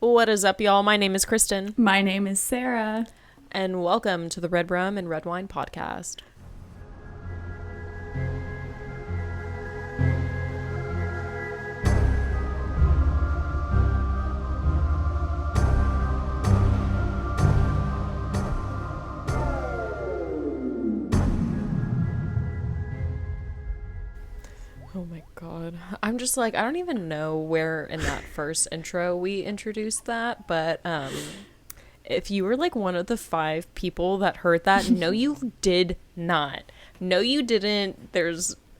What is up, y'all? My name is Kristen. My name is Sara. And welcome to the Red Rum and Red Wine podcast. Oh my god. I'm just like, I don't even know where in that first intro we introduced that, but if you were like one of the 5 people that heard that, no you did not. No you didn't.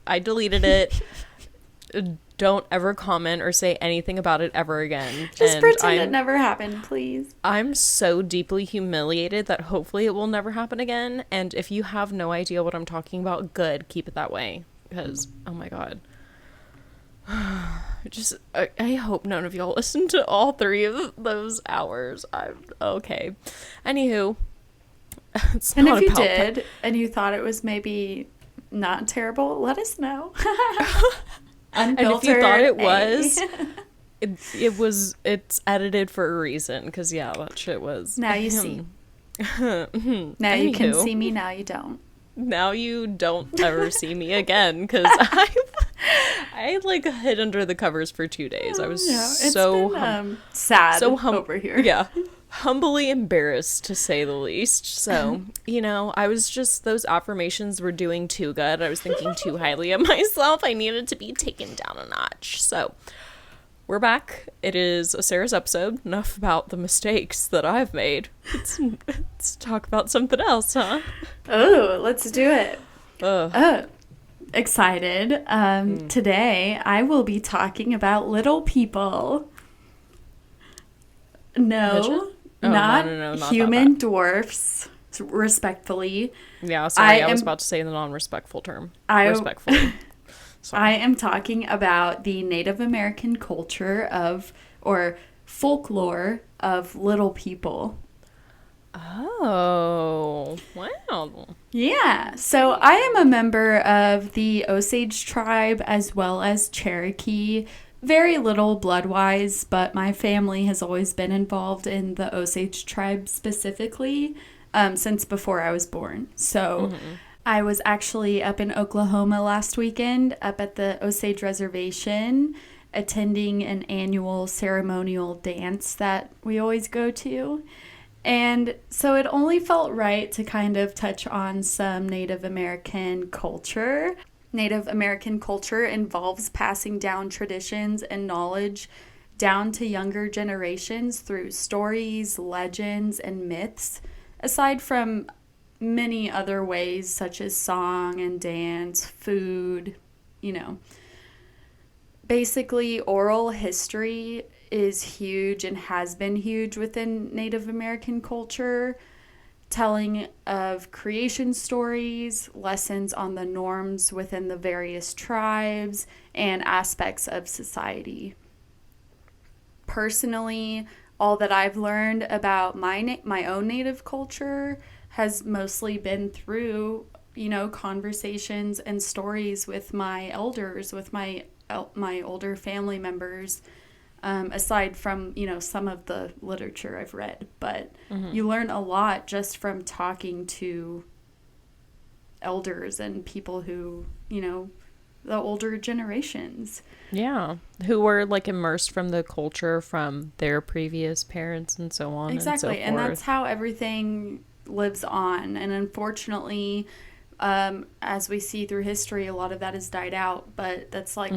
I deleted it. Don't ever comment or say anything about it ever again. Just pretend it never happened, please. I'm so deeply humiliated that hopefully it will never happen again. And if you have no idea what I'm talking about, good, keep it that way. Because, oh my god. I hope none of y'all listened to all 3 of those hours. Okay. Anywho. And if you did, and you thought it was maybe not terrible, let us know. And if you thought it was, it's edited for a reason. Because, yeah, that shit was. Now you see. Now you can see me, now you don't. Now you don't ever see me again, because I like hid under the covers for 2 days. I was sad over here. Yeah, humbly embarrassed to say the least. So, I was just, those affirmations were doing too good. I was thinking too highly of myself. I needed to be taken down a notch. So, we're back. It is a Sarah's episode. Enough about the mistakes that I've made. Let's talk about something else, huh? Oh, let's do it. Excited. Today, I will be talking about little people. No, not human dwarfs, respectfully. Yeah, sorry, I was about to say the non-respectful term. Respectfully. I am talking about the Native American culture or folklore of little people. Oh, wow. Yeah. So I am a member of the Osage tribe as well as Cherokee. Very little blood-wise, but my family has always been involved in the Osage tribe specifically since before I was born. So I was actually up in Oklahoma last weekend, up at the Osage Reservation, attending an annual ceremonial dance that we always go to. And so it only felt right to kind of touch on some Native American culture. Native American culture involves passing down traditions and knowledge down to younger generations through stories, legends, and myths, aside from many other ways such as song and dance, food, Basically, oral history is huge and has been huge within Native American culture, telling of creation stories, lessons on the norms within the various tribes, and aspects of society. Personally, all that I've learned about my own Native culture has mostly been through, conversations and stories with my elders, with my older family members, aside from, some of the literature I've read. But you learn a lot just from talking to elders and people who, the older generations. Yeah, who were like immersed from the culture from their previous parents and so on. Exactly, and so forth. And that's how everything lives on. And unfortunately, as we see through history, a lot of that has died out. But that's like,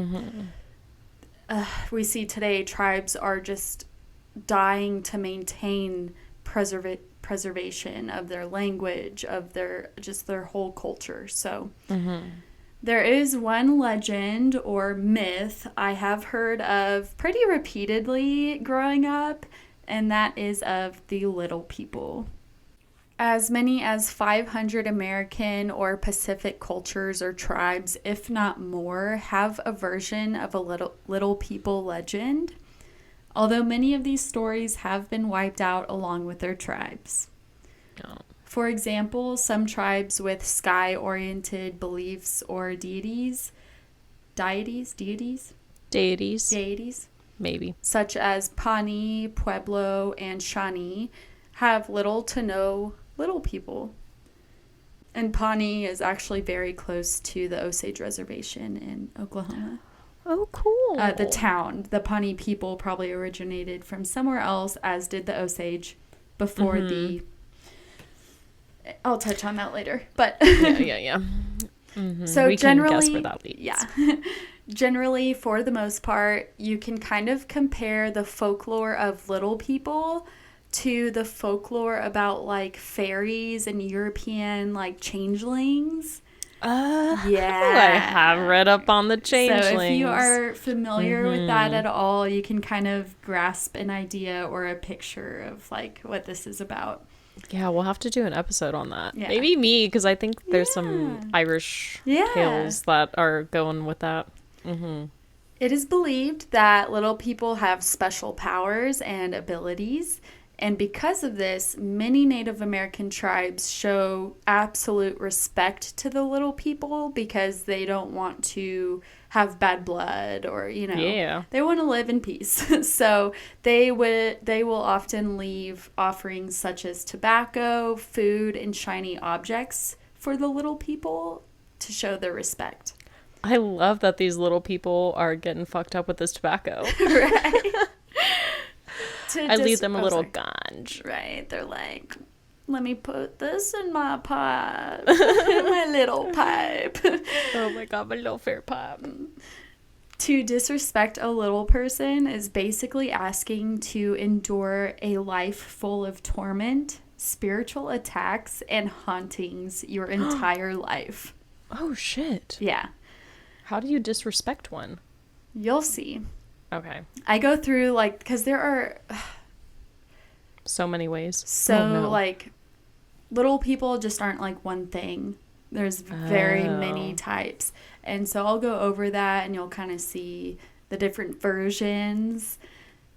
we see today tribes are just dying to maintain preservation of their language, of their whole culture. So there is one legend or myth I have heard of pretty repeatedly growing up, and that is of the little people. As many as 500 American or Pacific cultures or tribes, if not more, have a version of a little people legend, although many of these stories have been wiped out along with their tribes. Oh. For example, some tribes with sky-oriented beliefs or deities maybe. such as Pawnee, Pueblo, and Shawnee, have little to no little people. And Pawnee is actually very close to the Osage Reservation in Oklahoma. Oh, cool. The town, the Pawnee people probably originated from somewhere else, as did the Osage before the... I'll touch on that later. But yeah. Mm-hmm. So we generally, can guess where that leads. Yeah. Generally, for the most part, you can kind of compare the folklore of little people to the folklore about like fairies and European like changelings. Yeah. I have read up on the changelings. So if you are familiar with that at all, you can kind of grasp an idea or a picture of like what this is about. Yeah, we'll have to do an episode on that. Yeah. Maybe me, because I think there's some Irish tales that are going with that. Mm-hmm. It is believed that little people have special powers and abilities, and because of this, many Native American tribes show absolute respect to the little people because they don't want to have bad blood or, they want to live in peace. So they will often leave offerings such as tobacco, food, and shiny objects for the little people to show their respect. I love that these little people are getting fucked up with this tobacco. Right. I leave them a little ganj. Right. They're like, let me put this in my pipe. My little pipe. Oh my God, my little fair pipe. To disrespect a little person is basically asking to endure a life full of torment, spiritual attacks, and hauntings your entire life. Oh, shit. Yeah. How do you disrespect one? You'll see. Okay. I go through, like, because there are... so many ways. So, like, little people just aren't, like, one thing. There's very many types. And so I'll go over that, and you'll kind of see the different versions.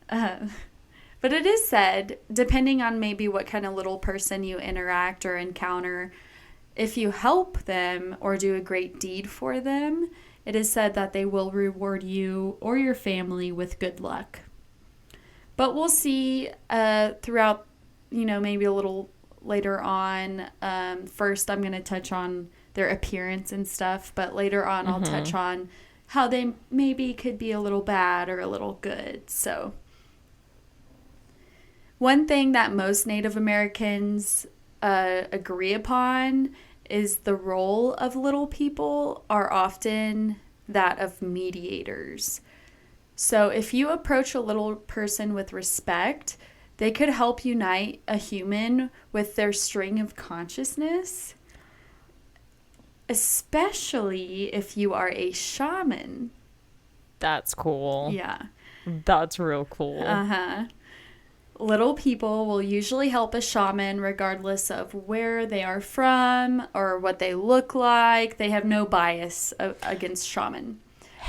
But it is said, depending on maybe what kind of little person you interact or encounter, if you help them or do a great deed for them, it is said that they will reward you or your family with good luck. But we'll see throughout, maybe a little later on. First, I'm going to touch on their appearance and stuff, but later on I'll touch on how they maybe could be a little bad or a little good. So one thing that most Native Americans agree upon is the role of little people are often that of mediators. So if you approach a little person with respect, they could help unite a human with their string of consciousness, especially if you are a shaman. That's cool. Yeah. That's real cool. Uh-huh. Little people will usually help a shaman regardless of where they are from or what they look like. They have no bias against shaman.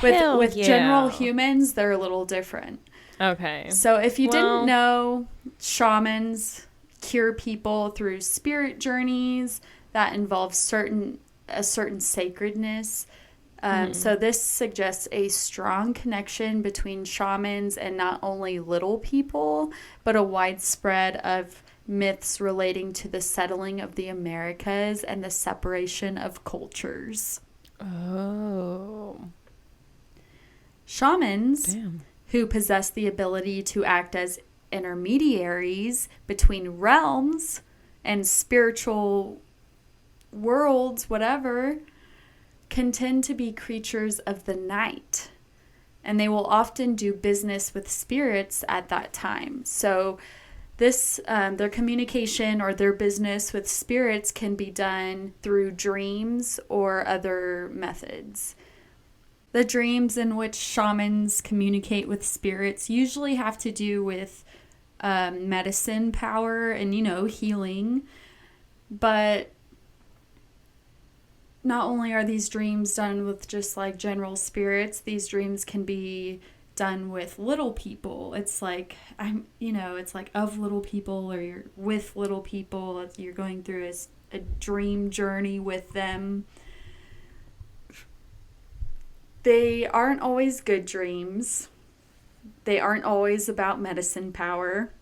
With general humans, they're a little different. Okay. So if you didn't know, shamans cure people through spirit journeys that involve a certain sacredness. So this suggests a strong connection between shamans and not only little people, but a widespread of myths relating to the settling of the Americas and the separation of cultures. Oh. Shamans, who possess the ability to act as intermediaries between realms and spiritual worlds, whatever, can tend to be creatures of the night, and they will often do business with spirits at that time. So this their communication or their business with spirits can be done through dreams or other methods. The dreams in which shamans communicate with spirits usually have to do with medicine power and, healing. But not only are these dreams done with just like general spirits, these dreams can be done with little people. It's like, it's like of little people, or you're with little people. You're going through a dream journey with them. They aren't always good dreams, They aren't always about medicine power.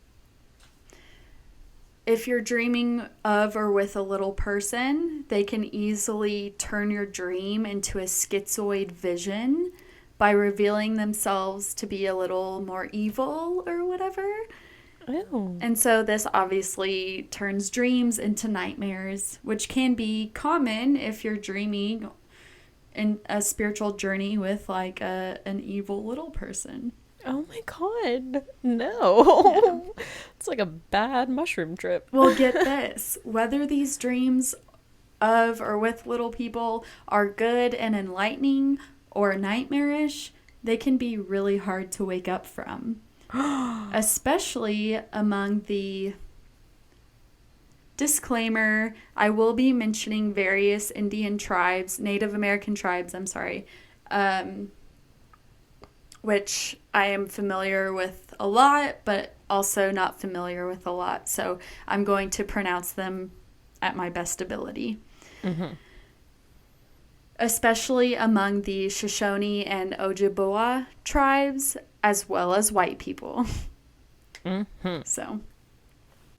If you're dreaming of or with a little person, they can easily turn your dream into a schizoid vision by revealing themselves to be a little more evil or whatever. Ew. And so this obviously turns dreams into nightmares, which can be common if you're dreaming in a spiritual journey with like an evil little person. Oh my god. No. Yeah. It's like a bad mushroom trip. Well, get this. Whether these dreams of or with little people are good and enlightening or nightmarish, they can be really hard to wake up from. Especially among the... Disclaimer, I will be mentioning various Indian tribes, Native American tribes, which I am familiar with a lot, but also not familiar with a lot. So I'm going to pronounce them at my best ability. Mm-hmm. Especially among the Shoshone and Ojibwa tribes, as well as white people. Mm-hmm. So,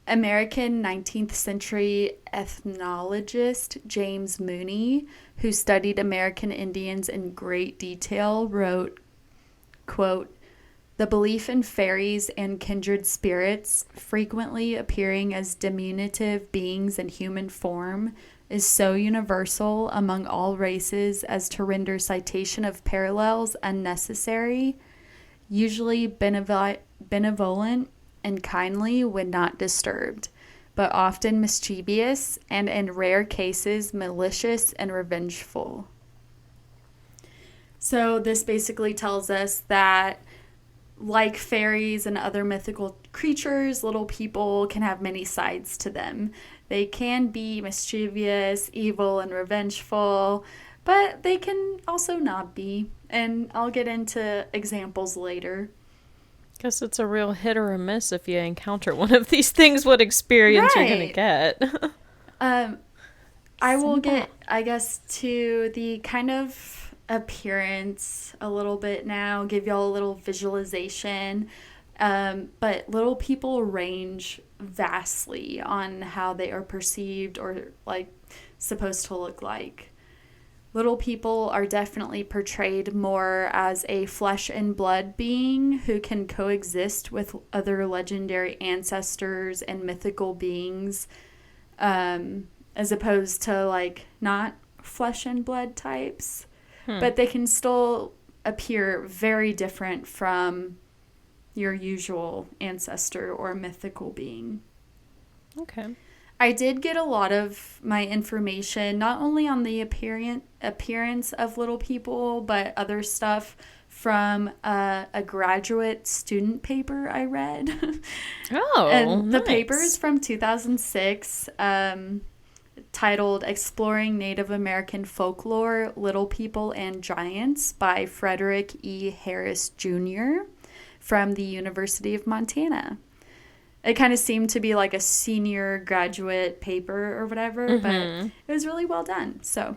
American 19th century ethnologist James Mooney, who studied American Indians in great detail, wrote, quote, "The belief in fairies and kindred spirits, frequently appearing as diminutive beings in human form, is so universal among all races as to render citation of parallels unnecessary, usually benevolent and kindly when not disturbed, but often mischievous and in rare cases malicious and revengeful." So this basically tells us that, like fairies and other mythical creatures, little people can have many sides to them. They can be mischievous, evil, and revengeful, but they can also not be. And I'll get into examples later. Guess it's a real hit or a miss if you encounter one of these things, what experience you're going to get. I will get, I guess, to the kind of appearance a little bit now, give y'all a little visualization. But little people range vastly on how they are perceived or like supposed to look like. Little people are definitely portrayed more as a flesh and blood being who can coexist with other legendary ancestors and mythical beings, as opposed to like not flesh and blood types. But they can still appear very different from your usual ancestor or mythical being. Okay. I did get a lot of my information, not only on the appearance of little people, but other stuff from a graduate student paper I read. Oh, and the nice. paper is from 2006, titled Exploring Native American Folklore, Little People and Giants by Frederick E. Harris Jr. from the University of Montana. It kind of seemed to be like a senior graduate paper or whatever, but it was really well done. So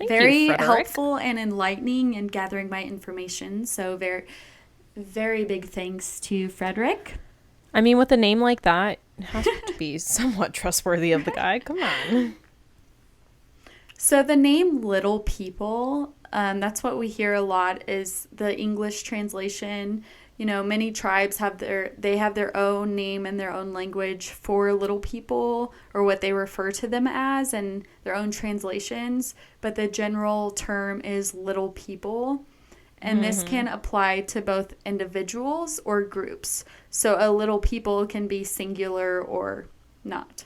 very helpful and enlightening in gathering my information. So very, very big thanks to Frederick. I mean, with a name like that, it has to be somewhat trustworthy of the guy. Come on. So the name Little People, that's what we hear a lot is the English translation. You know, many tribes have their own name and their own language for little people or what they refer to them as and their own translations. But the general term is little people. And this can apply to both individuals or groups. So a little people can be singular or not.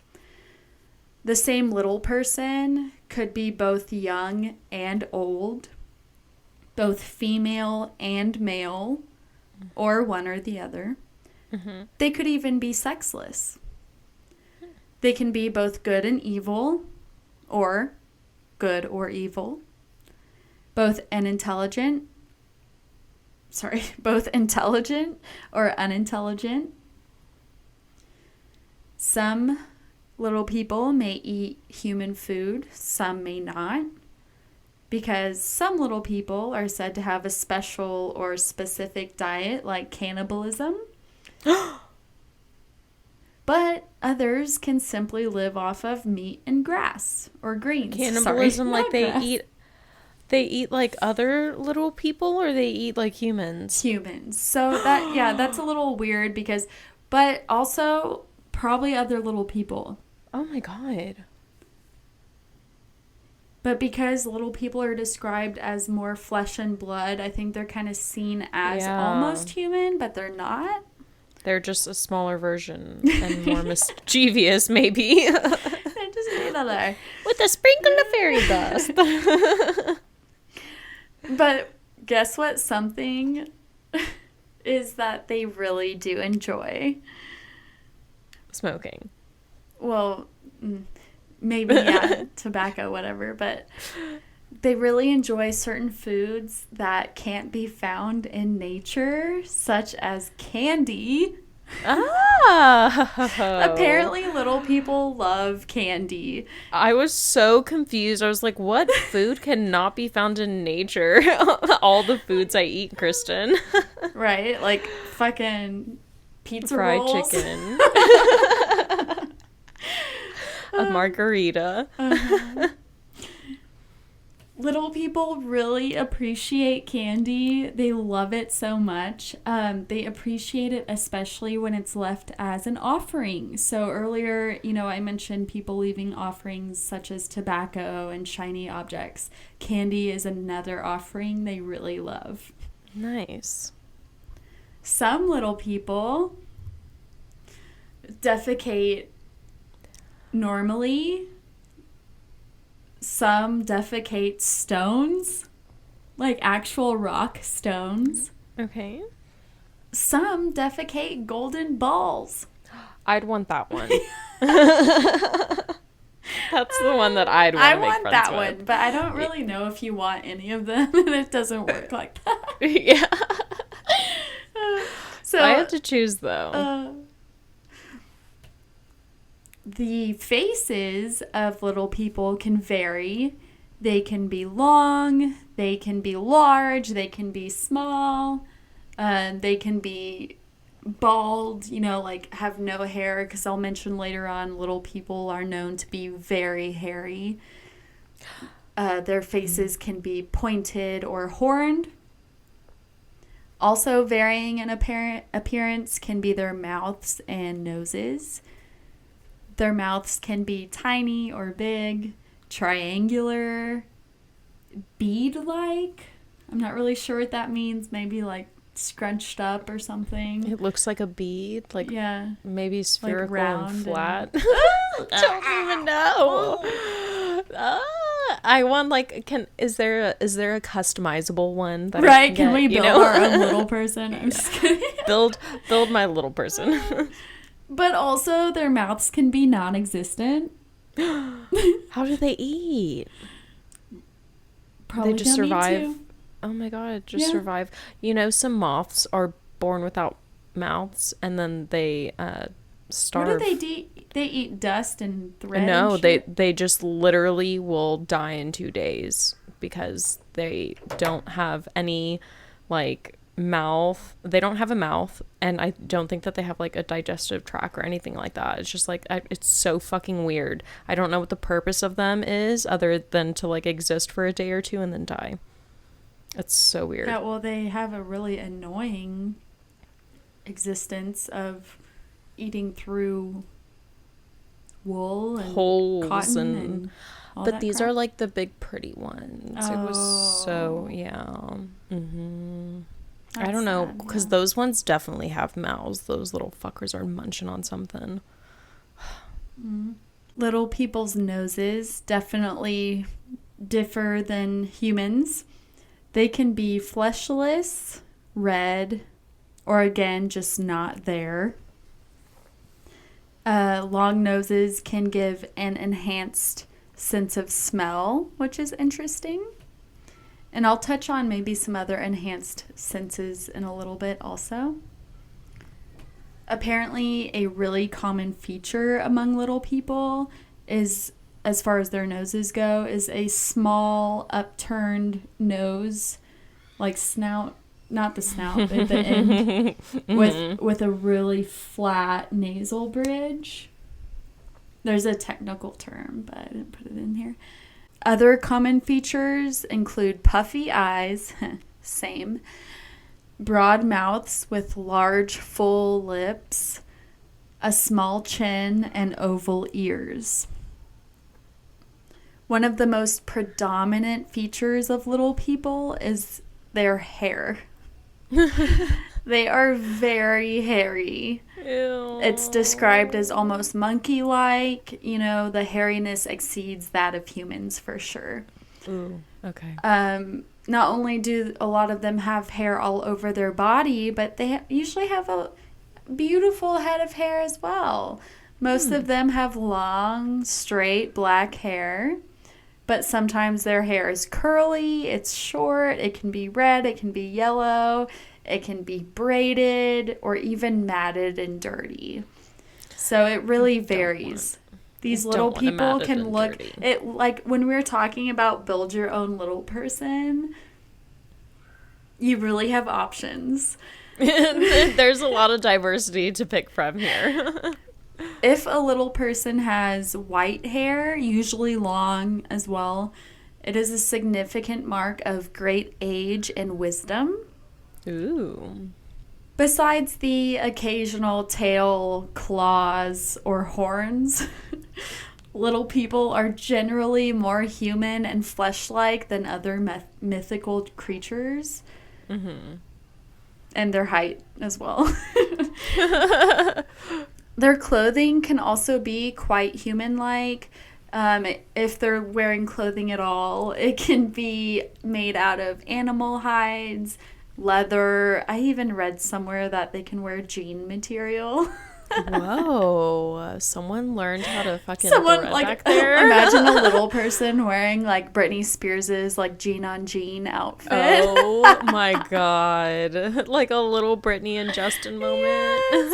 The same little person could be both young and old, both female and male, or one or the other. Mm-hmm. They could even be sexless. They can be both good and evil, or good or evil, both intelligent or unintelligent. Some little people may eat human food, some may not, because some little people are said to have a special or specific diet like cannibalism. But others can simply live off of meat and grass or greens. Cannibalism, Sorry, like grass. they eat like other little people, or they eat like humans? Humans. So that's a little weird but also probably other little people. Oh my god. But because little people are described as more flesh and blood, I think they're kind of seen as almost human, but they're not. They're just a smaller version and more mischievous, maybe. They're just another. With a sprinkle of fairy dust. But guess what? Something is that they really do enjoy. Smoking. Well, maybe, tobacco, whatever. But they really enjoy certain foods that can't be found in nature, such as candy. Apparently, little people love candy. I was so confused. I was like, what food cannot be found in nature? All the foods I eat, Kristen. Right? Like fucking pizza Fried rolls. chicken. A margarita. Little people really appreciate candy. They love it so much. They appreciate it especially when it's left as an offering. So earlier, I mentioned people leaving offerings such as tobacco and shiny objects. Candy is another offering they really love. Nice. Some little people defecate normally. Some defecate stones, like actual rock stones. Okay. Some defecate golden balls. I'd want that one. That's the one that I'd want to make friends with. I want that one, but I don't really know if you want any of them, and it doesn't work like that. Yeah. So I had to choose, though. The faces of little people can vary. They can be long, they can be large, they can be small, they can be bald, like have no hair, because I'll mention later on little people are known to be very hairy. Their faces can be pointed or horned. Also varying in appearance can be their mouths and noses. Their mouths can be tiny or big, triangular, bead-like. I'm not really sure what that means. Maybe like scrunched up or something. It looks like a bead, like maybe spherical like round and flat. Don't even know. I want is there a customizable one that I can we build our own little person? I'm just kidding. Build my little person. But also their mouths can be non-existent. How do they eat? Probably they just don't survive. need to. Oh my god, survive. Some moths are born without mouths, and then they starve. What do they do? They eat dust and thread. No, and shit? they just literally will die in 2 days because they don't have any mouth. They don't have a mouth, and I don't think that they have a digestive tract or anything like that. It's just it's so fucking weird. I don't know what the purpose of them is other than to exist for a day or two and then die. It's so weird. Yeah, well, they have a really annoying existence of eating through wool and holes cotton and all but that these crap. are the big pretty ones. It was so I don't know, because those ones definitely have mouths. Those little fuckers are munching on something. Little people's noses definitely differ than humans. They can be fleshless, red, or again, just not there. Long noses can give an enhanced sense of smell, which is interesting. And I'll touch on maybe some other enhanced senses in a little bit also. Apparently, a really common feature among little people is as far as their noses go, is a small upturned nose, like snout, not the snout, but the end, with a really flat nasal bridge. There's a technical term, but I didn't put it in here. Other common features include puffy eyes, same, broad mouths with large, full lips, a small chin, and oval ears. One of the most predominant features of little people is their hair. They are very hairy. Ew. It's described as almost monkey-like. You know, the hairiness exceeds that of humans for sure. Ooh, okay. Not only do a lot of them have hair all over their body, but they usually have a beautiful head of hair as well. Most of them have long, straight black hair, but sometimes their hair is curly, it's short, it can be red, it can be yellow, it can be braided, or even matted and dirty. So it really varies. These little people can look, it like when we were talking about build your own little person, you really have options. There's a lot of diversity to pick from here. If a little person has white hair, usually long as well, it is a significant mark of great age and wisdom. Ooh. Besides the occasional tail, claws, or horns, little people are generally more human and flesh-like than other mythical creatures. Mm-hmm. And their height as well. Their clothing can also be quite human-like. If they're wearing clothing at all, it can be made out of animal hides, leather. I even read somewhere that they can wear jean material. Whoa. Someone learned how to fucking Someone, thread like, back there. Imagine a little person wearing, like, Britney Spears' like, jean-on-jean outfit. Oh, my God. Like a little Britney and Justin moment. Yes.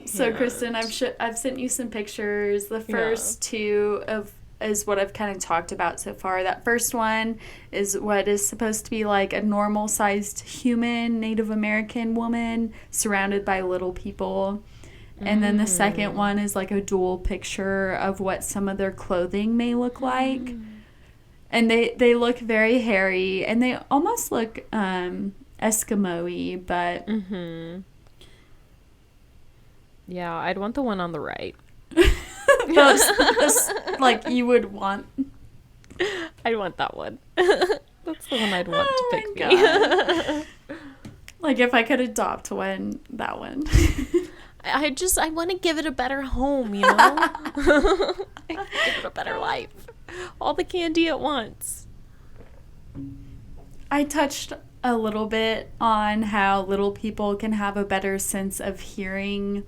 So Yes. Kristen, I've sent you some pictures. The first two is what I've kind of talked about so far. That first one is what is supposed to be like a normal-sized human Native American woman surrounded by little people. And then the second one is like a dual picture of what some of their clothing may look like. And they look very hairy, and they almost look Eskimo-y, but... Mm-hmm. Yeah, I'd want the one on the right. those, like, you would want... I'd want that one. That's the one I'd want to pick me. Like, if I could adopt one, that one. I want to give it a better home, you know? Give it a better life. All the candy at once. I touched a little bit on how little people can have a better sense of hearing,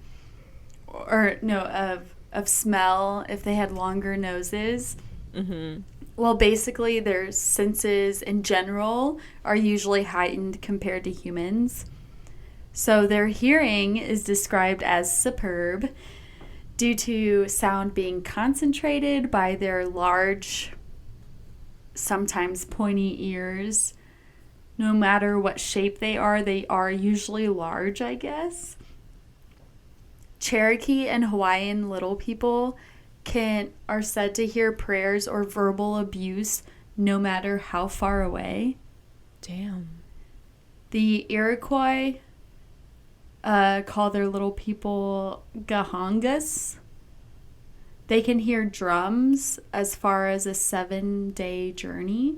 or no, of smell if they had longer noses. Mm-hmm. Well, basically, their senses in general are usually heightened compared to humans. So their hearing is described as superb due to sound being concentrated by their large, sometimes pointy ears. No matter what shape they are usually large, I guess. Cherokee and Hawaiian little people are said to hear prayers or verbal abuse no matter how far away. Damn. The Iroquois call their little people Gahangas. They can hear drums as far as a 7-day journey.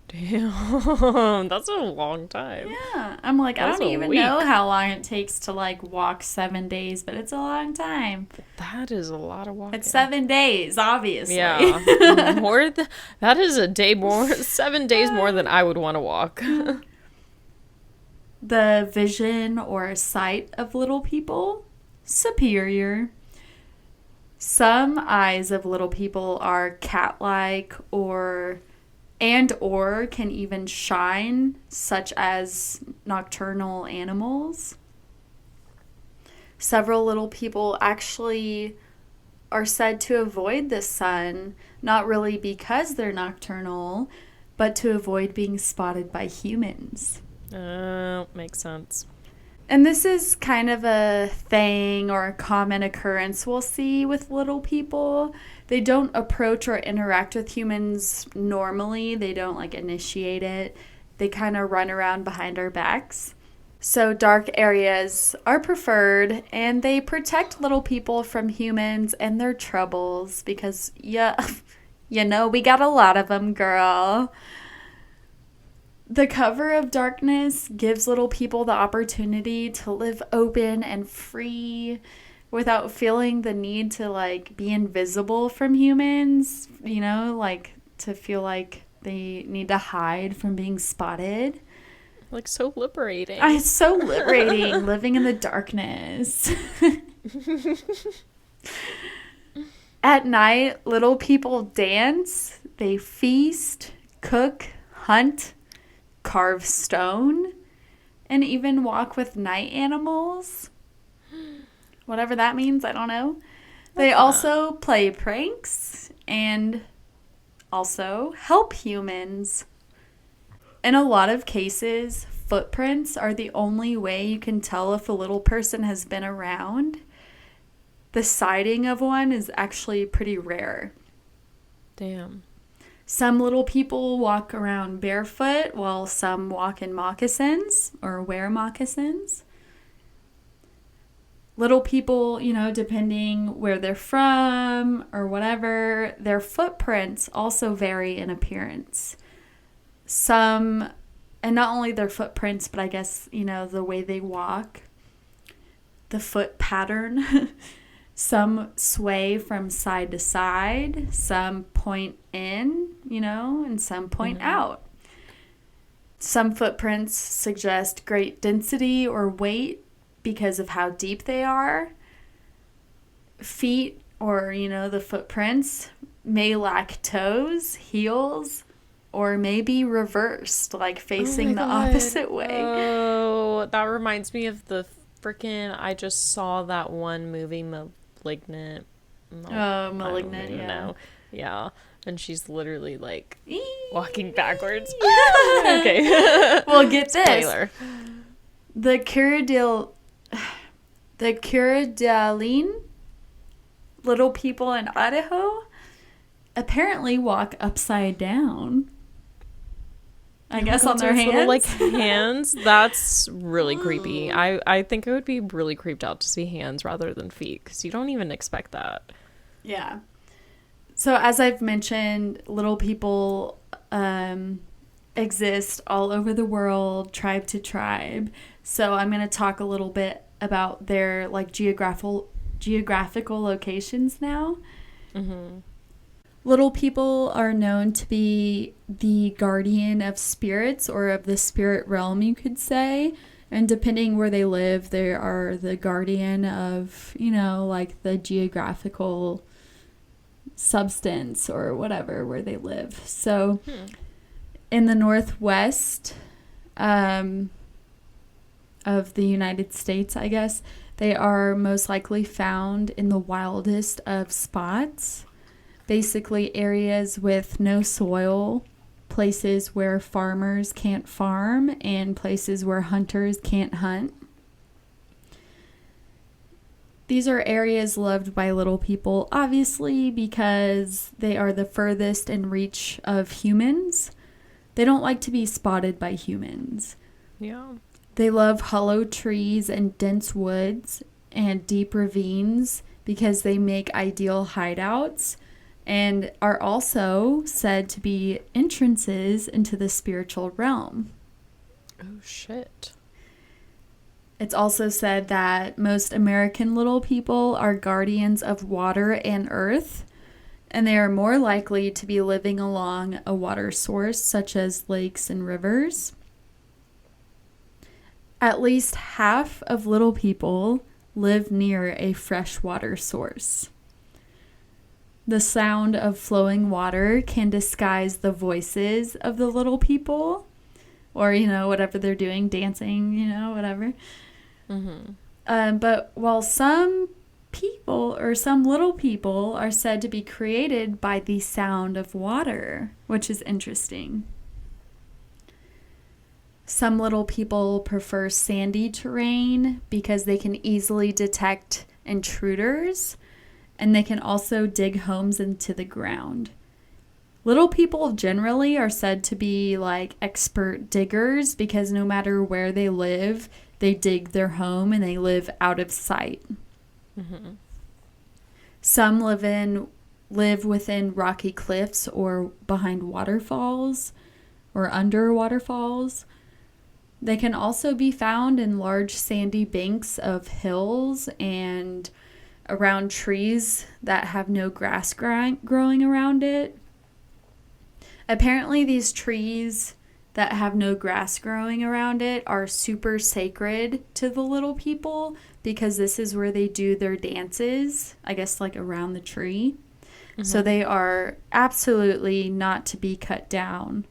Damn, that's a long time. Yeah, I'm like, That's I don't a even week. know how long it takes to like walk 7 days, but it's a long time. That is a lot of walking. It's 7 days, obviously. Yeah, that is a day more, 7 days more than I would want to walk. The vision or sight of little people, superior. Some eyes of little people are cat-like or can even shine, such as nocturnal animals. Several little people actually are said to avoid the sun, not really because they're nocturnal, but to avoid being spotted by humans. Makes sense. And this is kind of a thing or a common occurrence we'll see with little people. They don't approach or interact with humans normally. They don't like initiate it. They kind of run around behind our backs. So dark areas are preferred, and they protect little people from humans and their troubles because, yeah, you know, we got a lot of them, girl. The cover of darkness gives little people the opportunity to live open and free without feeling the need to, like, be invisible from humans, you know, like, to feel like they need to hide from being spotted. Like, so liberating. It's so liberating, living in the darkness. At night, little people dance, they feast, cook, hunt, carve stone, and even walk with night animals. Whatever that means, I don't know. They also play pranks and also help humans. In a lot of cases, footprints are the only way you can tell if a little person has been around. The sighting of one is actually pretty rare. Damn. Some little people walk around barefoot while some walk in moccasins or wear moccasins. Little people, you know, depending where they're from or whatever, their footprints also vary in appearance. Some, and not only their footprints, but I guess, you know, the way they walk, the foot pattern. Some sway from side to side, some point in, you know, and some point out. Some footprints suggest great density or weight because of how deep they are. Feet, or, you know, the footprints may lack toes, heels, or maybe reversed, like facing the opposite way. Oh, that reminds me of the freaking, I just saw that one movie, Malignant. Malignant, yeah. No. Yeah. And she's literally like walking backwards. Yeah. Okay. Well, get this. Spoiler. The Kiridaline little people in Idaho apparently walk upside down. I guess on their hands. Little, like, hands. That's really creepy. I think I would be really creeped out to see hands rather than feet because you don't even expect that. Yeah. So as I've mentioned, little people exist all over the world, tribe to tribe. So I'm going to talk a little bit about their like geographical locations now. Mm-hmm. Little people are known to be the guardian of spirits, or of the spirit realm, you could say. And depending where they live, they are the guardian of, you know, like the geographical substance or whatever where they live. So in the northwest of the United States, I guess, they are most likely found in the wildest of spots. Basically areas with no soil, places where farmers can't farm, and places where hunters can't hunt. These are areas loved by little people, obviously, because they are the furthest in reach of humans. They don't like to be spotted by humans. Yeah. They love hollow trees and dense woods and deep ravines because they make ideal hideouts, and are also said to be entrances into the spiritual realm. Oh, shit. It's also said that most American little people are guardians of water and earth, and they are more likely to be living along a water source such as lakes and rivers. At least half of little people live near a freshwater source. The sound of flowing water can disguise the voices of the little people, or, you know, whatever they're doing, dancing, you know, whatever. Mm-hmm. But while some people or some little people are said to be created by the sound of water, which is interesting. Some little people prefer sandy terrain because they can easily detect intruders, and they can also dig homes into the ground. Little people generally are said to be like expert diggers because no matter where they live, they dig their home and they live out of sight. Mm-hmm. Some live within rocky cliffs or behind waterfalls or under waterfalls. They can also be found in large sandy banks of hills and around trees that have no grass growing around it. Apparently, these trees that have no grass growing around it are super sacred to the little people because this is where they do their dances, I guess, like around the tree. Mm-hmm. So they are absolutely not to be cut down.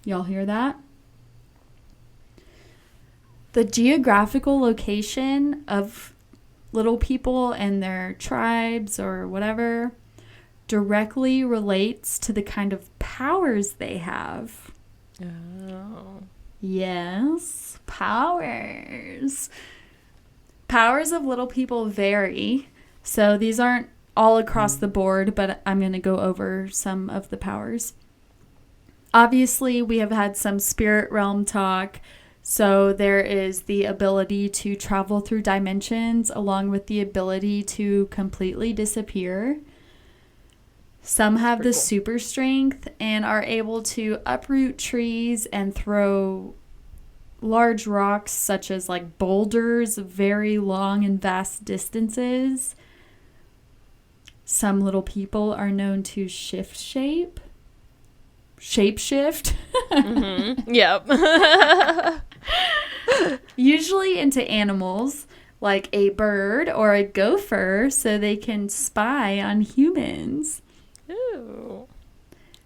Y'all hear that? The geographical location of little people and their tribes or whatever directly relates to the kind of powers they have. Oh. Yes, powers. Powers of little people vary. So these aren't all across the board, but I'm going to go over some of the powers. Obviously, we have had some spirit realm talk. So there is the ability to travel through dimensions along with the ability to completely disappear. Some have the super strength and are able to uproot trees and throw large rocks such as like boulders very long and vast distances. Some little people are known to shapeshift. Mm-hmm. Yep. Usually into animals like a bird or a gopher so they can spy on humans. Ooh.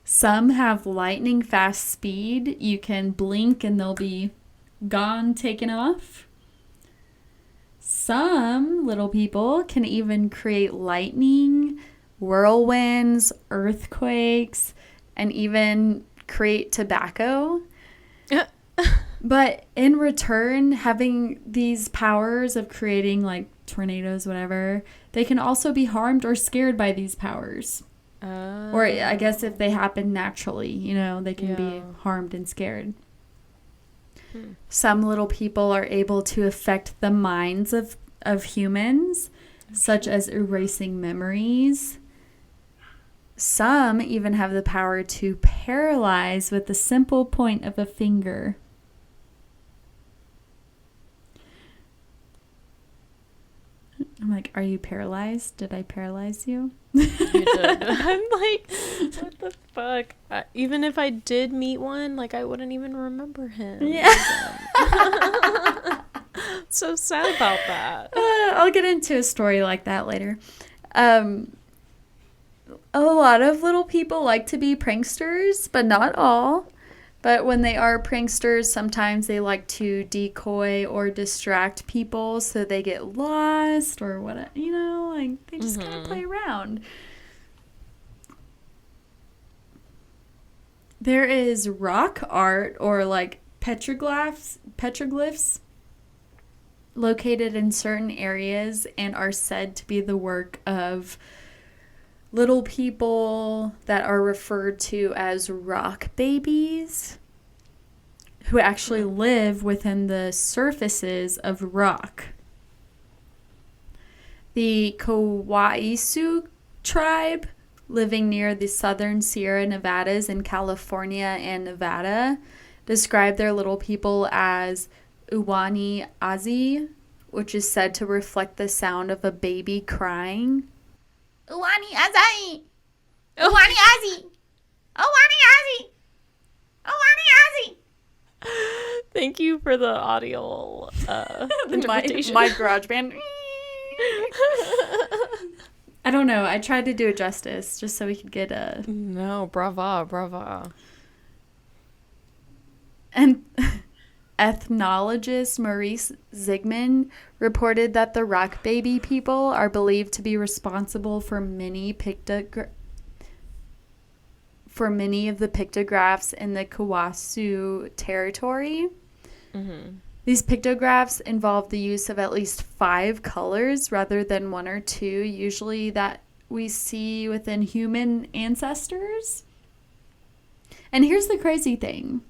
Some have lightning fast speed. You can blink and they'll be gone, taken off. Some little people can even create lightning, whirlwinds, earthquakes, and even create tobacco. But in return, having these powers of creating like tornadoes, whatever, they can also be harmed or scared by these powers. Or I guess if they happen naturally, they can be harmed and scared. Some little people are able to affect the minds of humans, such as erasing memories. Some even have the power to paralyze with the simple point of a finger. I'm like, are you paralyzed? Did I paralyze you? You did. I'm like, what the fuck? Even if I did meet one, like, I wouldn't even remember him. Yeah. So sad about that. I'll get into a story like that later. A lot of little people like to be pranksters, but not all. But when they are pranksters, sometimes they like to decoy or distract people so they get lost or what, like they just kind of play around. There is rock art or like petroglyphs located in certain areas and are said to be the work of little people that are referred to as rock babies who actually live within the surfaces of rock. The Kawaiisu tribe, living near the southern Sierra Nevadas in California and Nevada, describe their little people as Uwani Azi, which is said to reflect the sound of a baby crying. Uwani Azai! Uwani Azi! Uwani Azi! Uwani Azi! Thank you for the audio interpretation. My garage band. I don't know. I tried to do it justice just so we could get a... No, brava. And Ethnologist Maurice Zygmunt reported that the rock baby people are believed to be responsible for many of the pictographs in the Kawasu territory. Mm-hmm. These pictographs involve the use of at least 5 colors rather than 1 or 2, usually that we see within human ancestors. And here's the crazy thing.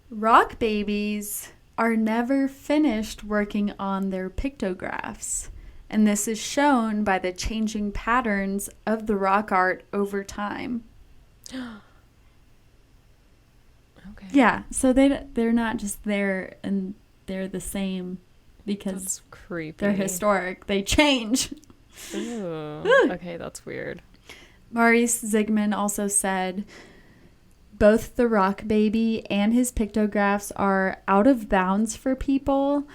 Rock babies are never finished working on their pictographs, and this is shown by the changing patterns of the rock art over time. Okay. Yeah, so they're not just there and they're the same because That's creepy. they're historic. They change. Ooh. Okay, that's weird. Maurice Zygmunt also said, both the rock baby and his pictographs are out of bounds for people.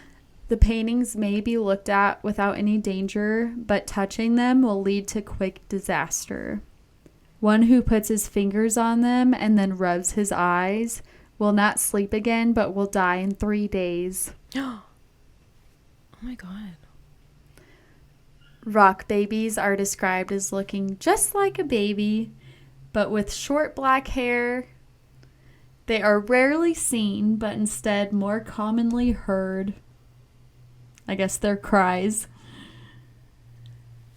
The paintings may be looked at without any danger, but touching them will lead to quick disaster. One who puts his fingers on them and then rubs his eyes will not sleep again, but will die in 3 days. Oh my God. Rock babies are described as looking just like a baby, but with short black hair. They are rarely seen, but instead more commonly heard. I guess their cries.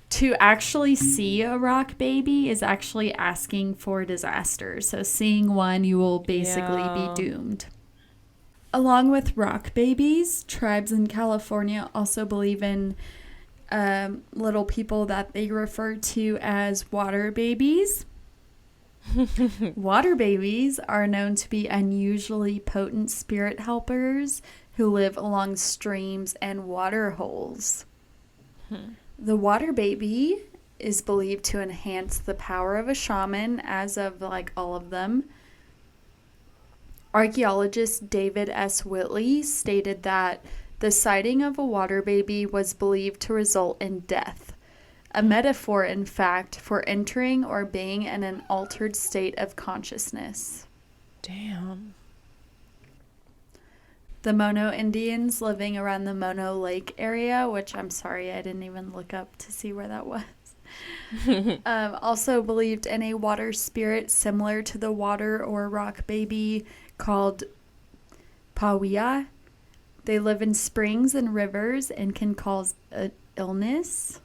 To actually see a rock baby is actually asking for disaster. So seeing one, you will basically be doomed. Along with rock babies, tribes in California also believe in little people that they refer to as water babies. Water babies are known to be unusually potent spirit helpers who live along streams and water holes. The water baby is believed to enhance the power of a shaman, as of like all of them. Archaeologist David S. Whitley stated that the sighting of a water baby was believed to result in death. A metaphor, in fact, for entering or being in an altered state of consciousness. Damn. The Mono Indians living around the Mono Lake area, which I'm sorry, I didn't even look up to see where that was, also believed in a water spirit similar to the water or rock baby called Pawia. They live in springs and rivers and can cause illness.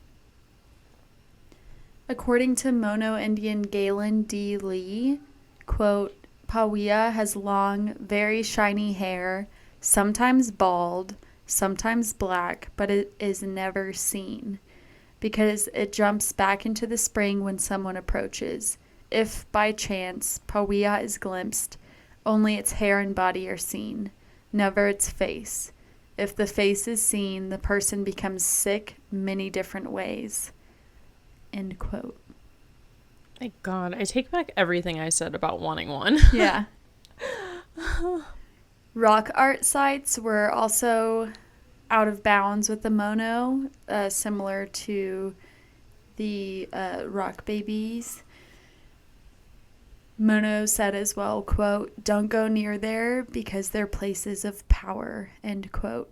According to Mono Indian Galen D. Lee, quote, Pawia has long, very shiny hair, sometimes bald, sometimes black, but it is never seen, because it jumps back into the spring when someone approaches. If, by chance, Pawia is glimpsed, only its hair and body are seen, never its face. If the face is seen, the person becomes sick many different ways. End quote. Thank God. I take back everything I said about wanting one. Yeah. Rock art sites were also out of bounds with the Mono, similar to the rock babies. Mono said as well, quote, don't go near there because they're places of power, end quote.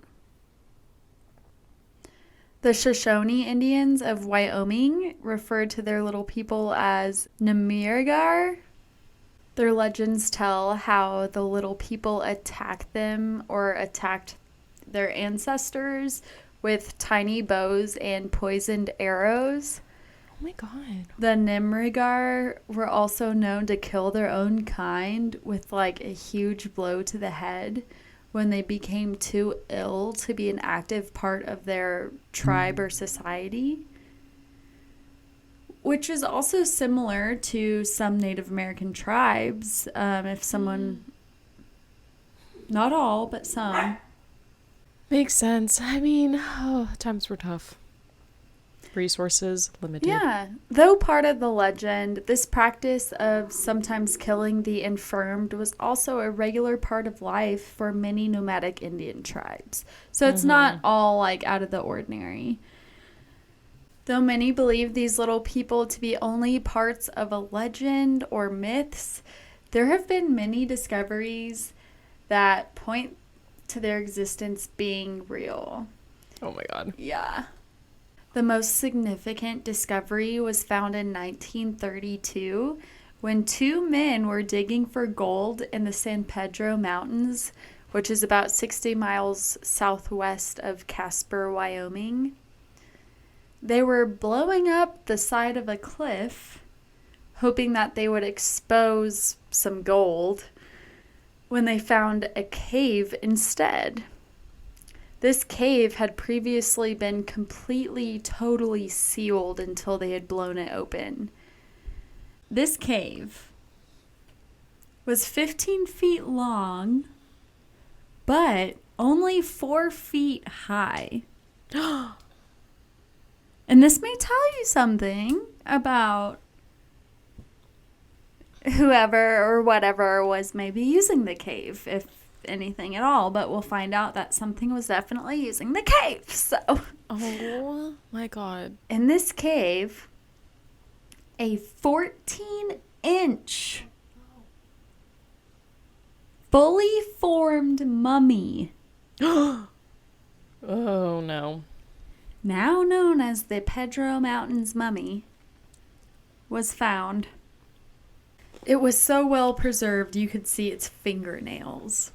The Shoshone Indians of Wyoming referred to their little people as Namirigar. Their legends tell how the little people attacked them or attacked their ancestors with tiny bows and poisoned arrows. Oh my God. The Nimrigar were also known to kill their own kind with like a huge blow to the head when they became too ill to be an active part of their tribe or society, which is also similar to some Native American tribes. If someone, not all, but some. Makes sense. I mean, times were tough. Resources limited. Yeah. Though part of the legend, this practice of sometimes killing the infirmed was also a regular part of life for many nomadic Indian tribes. So it's not all like out of the ordinary. Though many believe these little people to be only parts of a legend or myths, there have been many discoveries that point to their existence being real. Oh my God. Yeah. The most significant discovery was found in 1932 when two men were digging for gold in the San Pedro Mountains, which is about 60 miles southwest of Casper, Wyoming. They were blowing up the side of a cliff, hoping that they would expose some gold, when they found a cave instead. This cave had previously been completely, totally sealed until they had blown it open. This cave was 15 feet long, but only 4 feet high. And this may tell you something about whoever or whatever was maybe using the cave, if anything at all, but we'll find out that something was definitely using the cave. So, oh my God. in this cave, a 14-inch fully formed mummy, Oh no. now known as the Pedro Mountains mummy, was found. It was so well preserved you could see its fingernails.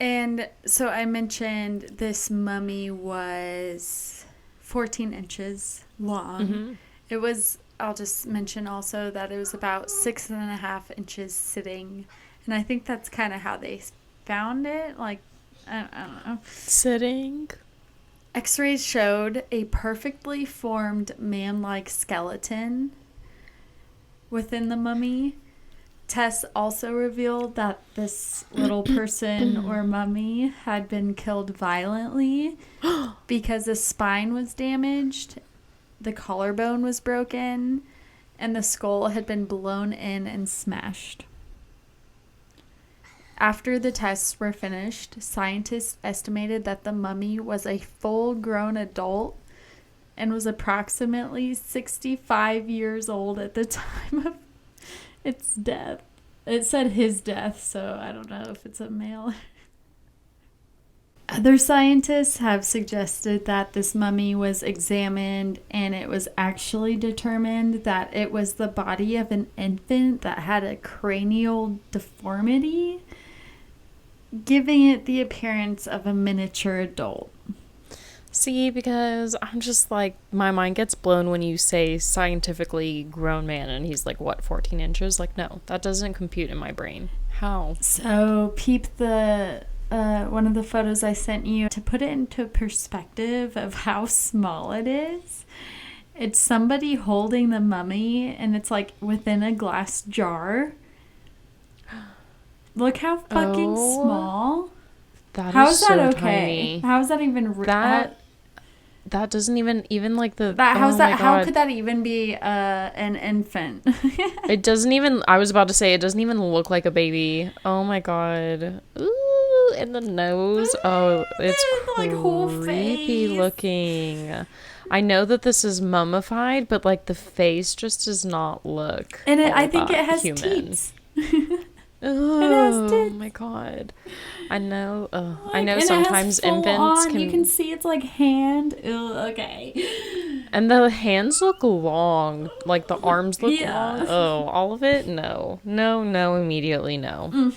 And so I mentioned this mummy was 14 inches long. Mm-hmm. It was, I'll just mention also that it was about 6.5 inches sitting. And I think that's kind of how they found it. Like, I don't know. Sitting. X-rays showed a perfectly formed man-like skeleton within the mummy. Tests also revealed that this little person or mummy had been killed violently because the spine was damaged, the collarbone was broken, and the skull had been blown in and smashed. After the tests were finished, scientists estimated that the mummy was a full-grown adult and was approximately 65 years old at the time of its death. It said his death, so I don't know if it's a male. Other scientists have suggested that this mummy was examined and it was actually determined that it was the body of an infant that had a cranial deformity, giving it the appearance of a miniature adult. See, because I'm just like, my mind gets blown when you say scientifically grown man and he's like, what, 14 inches? Like, no, that doesn't compute in my brain. How? So, peep the one of the photos I sent you to put it into perspective of how small it is. It's somebody holding the mummy and it's like within a glass jar. Look how fucking small. How is that so okay? tiny? How is that even that doesn't even like the how could that even be an infant? It doesn't even, I was about to say, it doesn't even look like a baby. Oh my God. Ooh, and the nose. Oh, it's like whole creepy face. looking. I know that this is mummified, but like the face just does not look. And all I think it has human. teeth. Oh my God. I know. I know sometimes infants can. You can see it's like hand. Ew, okay. And the hands look long. Like the arms look long. Oh, all of it? No. No, immediately no.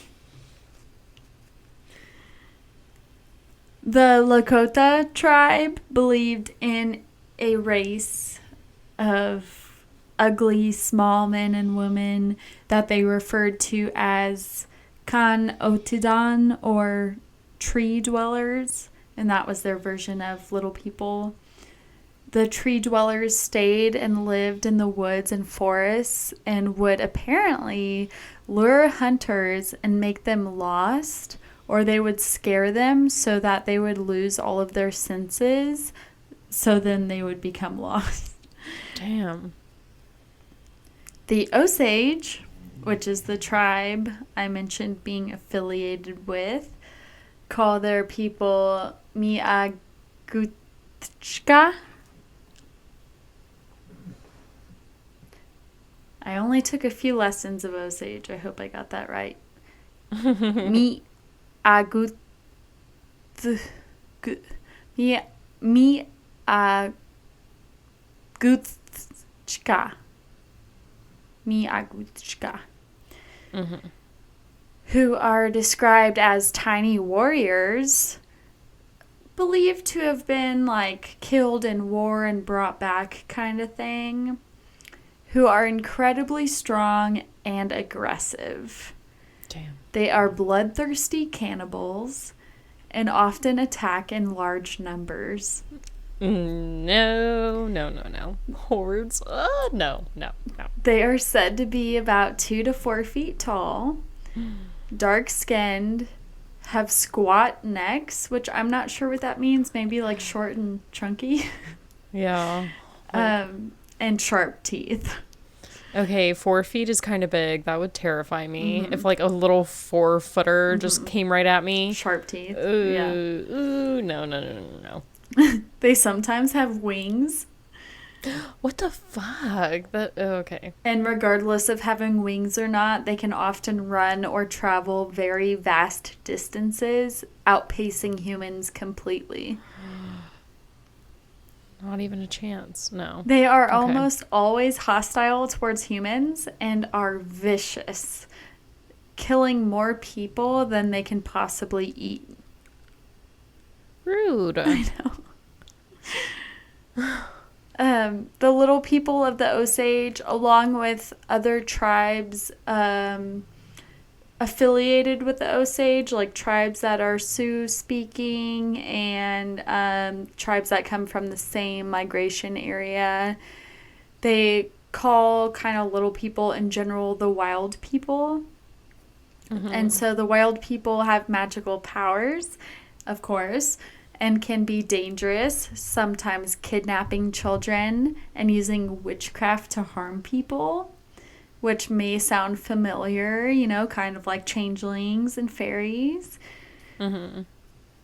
The Lakota tribe believed in a race of ugly small men and women that they referred to as condone or tree dwellers, and that was their version of little people. The tree dwellers stayed and lived in the woods and forests and would apparently lure hunters and make them lost, or they would scare them so that they would lose all of their senses, so then they would become lost. Damn. The Osage, which is the tribe I mentioned being affiliated with, call their people Miagutchka. I only took a few lessons of Osage. I hope I got that right. Miagutchka. Miaguchka. Miaguchka. Mm-hmm. Who are described as tiny warriors, believed to have been like killed in war and brought back kind of thing, who are incredibly strong and aggressive. Damn. They are bloodthirsty cannibals and often attack in large numbers. No. Hordes? No. They are said to be about 2 to 4 feet tall, dark-skinned, have squat necks, which I'm not sure what that means. Maybe like short and chunky. Yeah. And sharp teeth. Okay, 4 feet is kind of big. That would terrify me. If like a little 4-footer just came right at me. Sharp teeth. Ooh, no. They sometimes have wings. What the fuck? Okay. And regardless of having wings or not, they can often run or travel very vast distances, outpacing humans completely. Not even a chance. No. They are almost always hostile towards humans and are vicious, killing more people than they can possibly eat. Rude. I know. The little people of the Osage, along with other tribes affiliated with the Osage, like tribes that are Sioux speaking and tribes that come from the same migration area, they call kind of little people in general the wild people. And so the wild people have magical powers, of course, and can be dangerous, sometimes kidnapping children and using witchcraft to harm people, which may sound familiar, you know, kind of like changelings and fairies.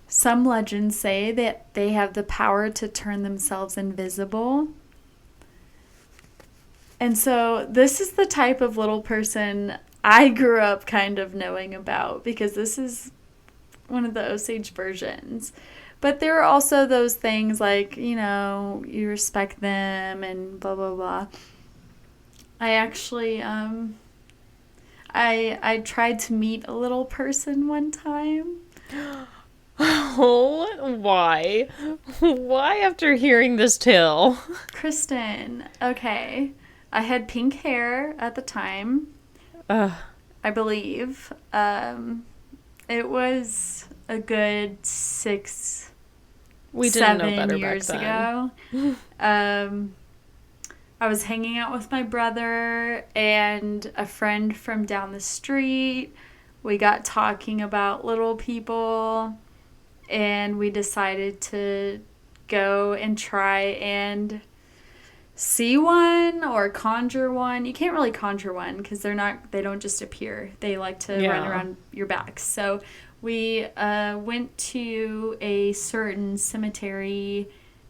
Some legends say that they have the power to turn themselves invisible. And so this is the type of little person I grew up kind of knowing about, because this is one of the Osage versions. But there are also those things like, you know, you respect them and blah, blah, blah. I actually, I tried to meet a little person one time. Oh, why? Why after hearing this tale? Kristen, okay. I had pink hair at the time, I believe. It was a good 7 years ago. I was hanging out with my brother and a friend from down the street. We got talking about little people, and we decided to go and try and see one or conjure one. You can't really conjure one because they don't just appear. They like to run around your back. So we went to a certain cemetery,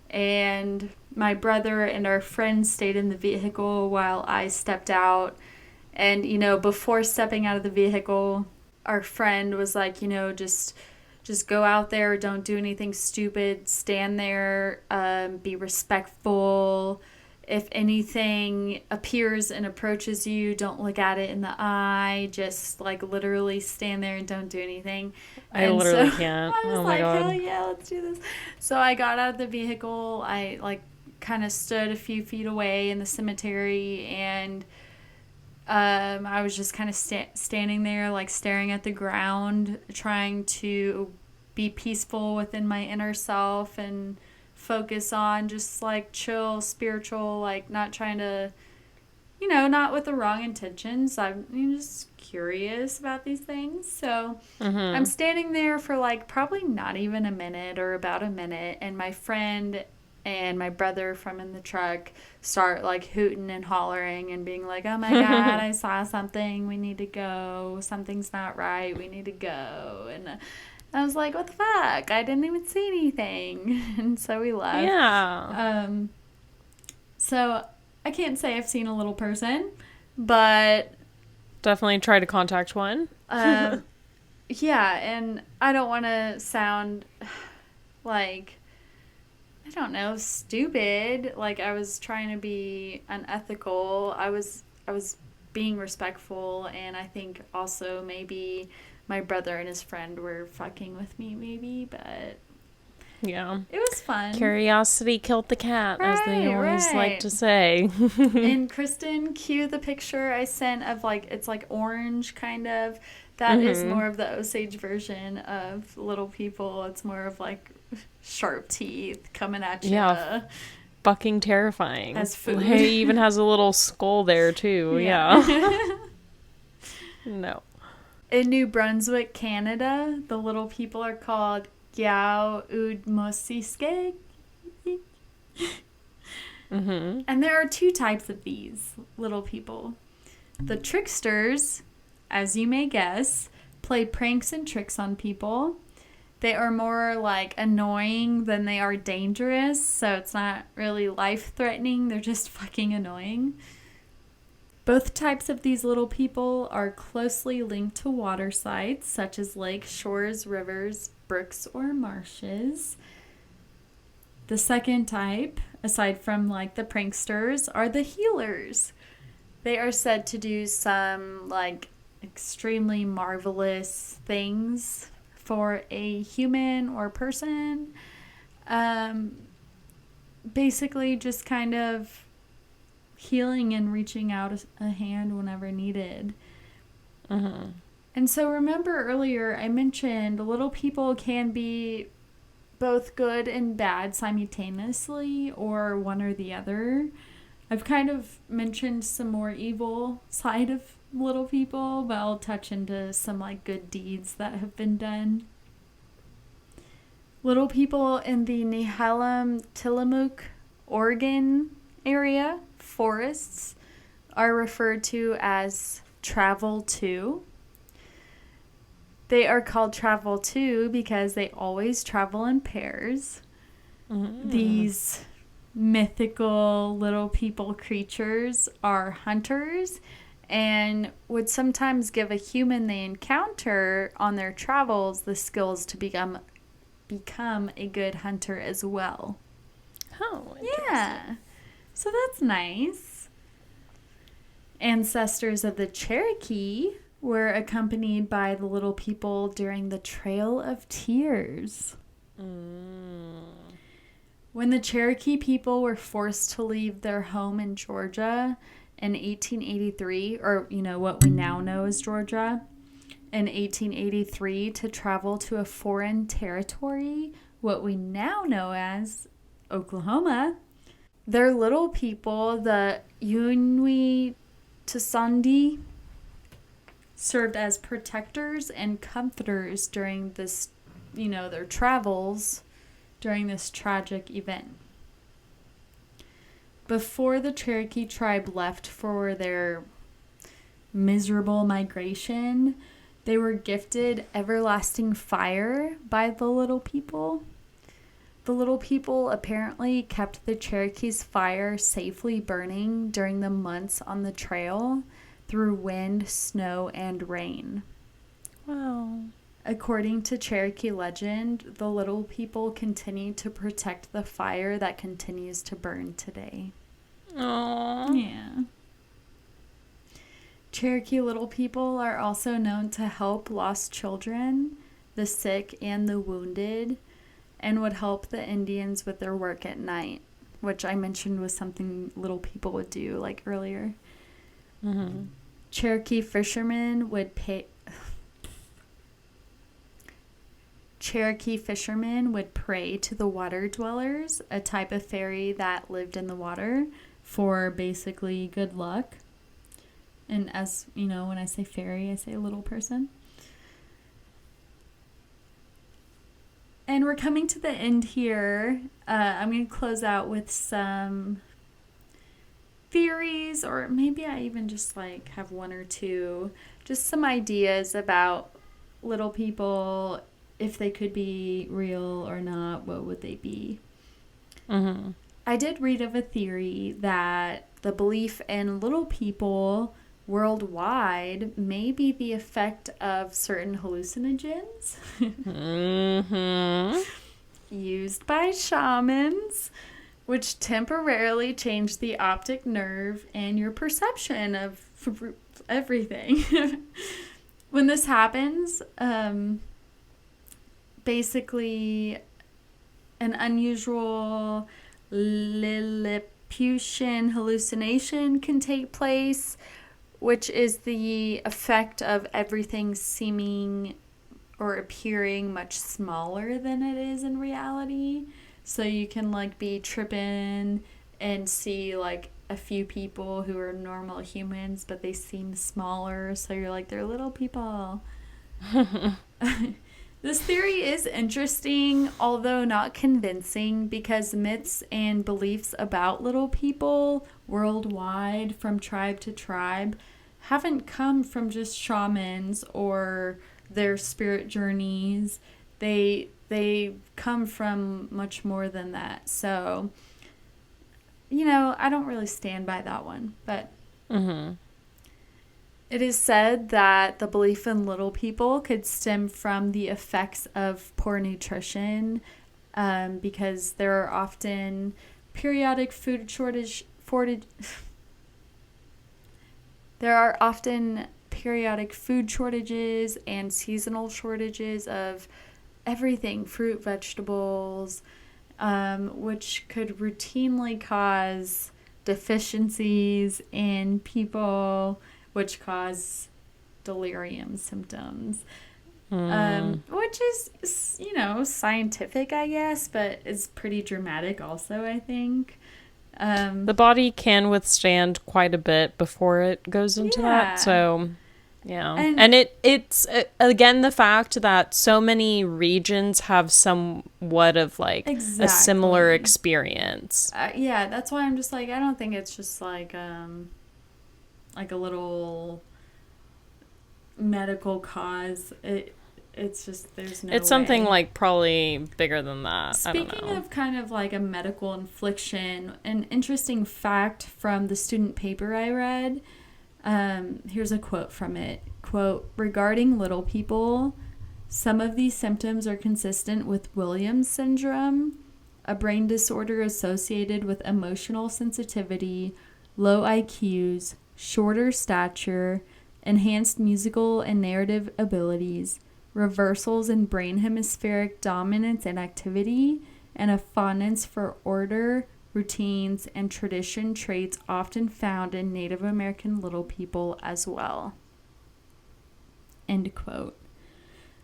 and my brother and our friends stayed in the vehicle while I stepped out. And, you know, before stepping out of the vehicle, our friend was like, you know, just go out there, don't do anything stupid, stand there, be respectful. If anything appears and approaches you, don't look at it in the eye. Just, like, literally stand there and don't do anything. I literally can't. I was my God. hell yeah, let's do this. So I got out of the vehicle. I, like, kind of stood a few feet away in the cemetery, and I was just kind of standing there, like, staring at the ground, trying to be peaceful within my inner self and focus on just, like, chill, spiritual, like, not trying to, you know, not with the wrong intentions. I'm just curious about these things. So I'm standing there for, like, probably not even a minute or about a minute, and my friend and my brother from in the truck start, like, hooting and hollering and being like, oh my God, I saw something, we need to go, something's not right, we need to go. And I was like, what the fuck? I didn't even see anything. And so we left. Yeah. So I can't say I've seen a little person, but Definitely try to contact one. Yeah, and I don't want to sound like, I don't know, stupid. Like I was trying to be unethical. I was being respectful, and I think also maybe my brother and his friend were fucking with me, maybe, but Yeah. it was fun. Curiosity killed the cat, as they always like to say. And Kristen, cue the picture I sent of like, it's like orange kind of. That is more of the Osage version of Little People. It's more of like sharp teeth coming at you. Yeah. Fucking terrifying. As food. He even has a little skull there too. Yeah. No. In New Brunswick, Canada, the Little People are called Gyao Udmosiske. And there are two types of these little people. The tricksters, as you may guess, play pranks and tricks on people. They are more like annoying than they are dangerous, so it's not really life-threatening. They're just fucking annoying. Both types of these little people are closely linked to water sites, such as lakes, shores, rivers, brooks, or marshes. The second type, aside from like the pranksters, are the healers. They are said to do some like extremely marvelous things for a human or person. Basically just kind of healing and reaching out a hand whenever needed. And so remember earlier I mentioned little people can be both good and bad simultaneously, or one or the other. I've kind of mentioned some more evil side of little people, but I'll touch into some like good deeds that have been done. Little people in the Nehalem Tillamook, Oregon area forests are referred to as travel to. They are called travel to because they always travel in pairs. These mythical little people creatures are hunters and would sometimes give a human they encounter on their travels the skills to become a good hunter as well. Oh, yeah. So that's nice. Ancestors of the Cherokee were accompanied by the little people during the Trail of Tears. When the Cherokee people were forced to leave their home in Georgia in 1883, or what we now know as Georgia, in 1883 to travel to a foreign territory, what we now know as Oklahoma, their little people, the Yunwi Tsandi, served as protectors and comforters during this, their travels during this tragic event. Before the Cherokee tribe left for their miserable migration, they were gifted everlasting fire by the little people. The little people apparently kept the Cherokee's fire safely burning during the months on the trail through wind, snow, and rain. Wow. According to Cherokee legend, the little people continue to protect the fire that continues to burn today. Aww. Yeah. Cherokee little people are also known to help lost children, the sick, and the wounded, and would help the Indians with their work at night, which I mentioned was something little people would do like earlier. Cherokee fishermen would pray to the water dwellers, a type of fairy that lived in the water, for basically good luck. And as you know, when I say fairy, I say little person. And we're coming to the end here. I'm going to close out with some theories, or maybe I even just like have one or two, just some ideas about little people. If they could be real or not, what would they be? I did read of a theory that the belief in little people worldwide may be the effect of certain hallucinogens used by shamans, which temporarily change the optic nerve and your perception of everything. When this happens, basically an unusual Lilliputian hallucination can take place, which is the effect of everything seeming or appearing much smaller than it is in reality. So you can like be tripping and see like a few people who are normal humans, but they seem smaller. So you're like, they're little people. This theory is interesting, although not convincing, because myths and beliefs about little people worldwide from tribe to tribe haven't come from just shamans or their spirit journeys. They come from much more than that. So, I don't really stand by that one, but it is said that the belief in little people could stem from the effects of poor nutrition, because there are often periodic food shortages and seasonal shortages of everything, fruit, vegetables, which could routinely cause deficiencies in people, which cause delirium symptoms, which is, scientific, I guess, but it's pretty dramatic also, I think. The body can withstand quite a bit before it goes into that, so... Yeah. And it's again, the fact that so many regions have somewhat of like a similar experience. Yeah, that's why I'm just like, I don't think it's just like a little medical cause. It's just, there's no It's something like probably bigger than that. Speaking I don't know. of kind of like a medical infliction, an interesting fact from the student paper I read. Here's a quote from it. Quote, regarding little people, some of these symptoms are consistent with Williams syndrome, a brain disorder associated with emotional sensitivity, low IQs, shorter stature, enhanced musical and narrative abilities, reversals in brain hemispheric dominance and activity, and a fondness for order, routines, and tradition traits often found in Native American little people as well. End quote.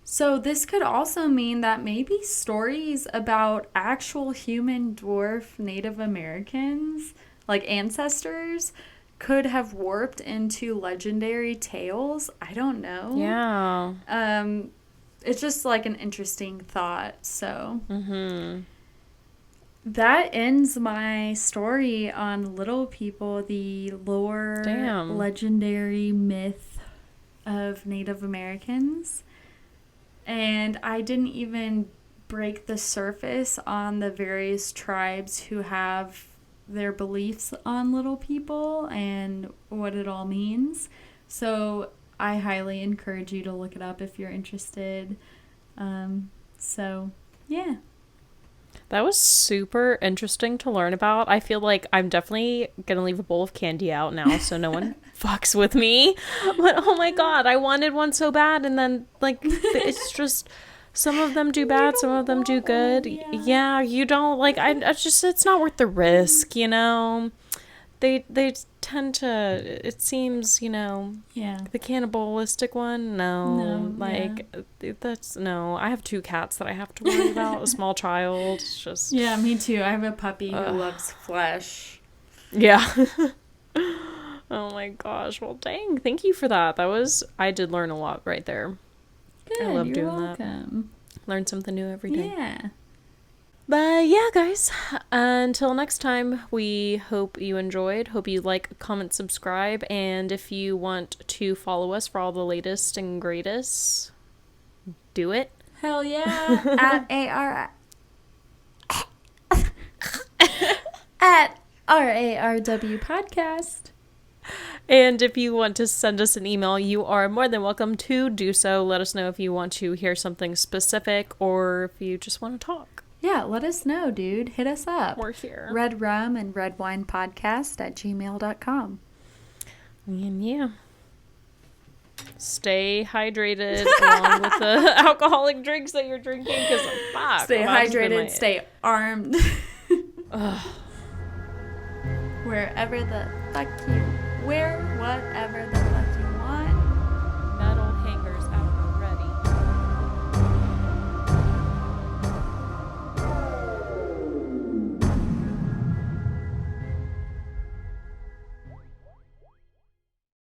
So this could also mean that maybe stories about actual human dwarf Native Americans, like ancestors, could have warped into legendary tales. I don't know. Yeah. It's just like an interesting thought. So that ends my story on little people, the lore, legendary myth of Native Americans. And I didn't even break the surface on the various tribes who have their beliefs on little people and what it all means. So I highly encourage you to look it up if you're interested. So, yeah. That was super interesting to learn about. I feel like I'm definitely going to leave a bowl of candy out now so no one fucks with me. But oh my god, I wanted one so bad, and then like it's just some of them do bad, some of them do good. Yeah, you don't like I just it's not worth the risk, They tend to, it seems, the cannibalistic one, that's, no. I have 2 cats that I have to worry about, a small child, it's just... Yeah, me too. I have a puppy who loves flesh. Yeah. Oh my gosh, well, dang, thank you for that. I did learn a lot right there. Good, I love you're doing welcome. that. Learn something new every day. Yeah. But yeah, guys, until next time, we hope you enjoyed. Hope you like, comment, subscribe. And if you want to follow us for all the latest and greatest, do it. Hell yeah. at RARW Podcast. And if you want to send us an email, you are more than welcome to do so. Let us know if you want to hear something specific or if you just want to talk. Yeah, let us know, dude. Hit us up. We're here. Red Rum and Red Wine Podcast at gmail.com. And yeah. Stay hydrated along with the alcoholic drinks that you're drinking. Because stay hydrated, stay armed. Wherever the fuck you... Where, whatever the fuck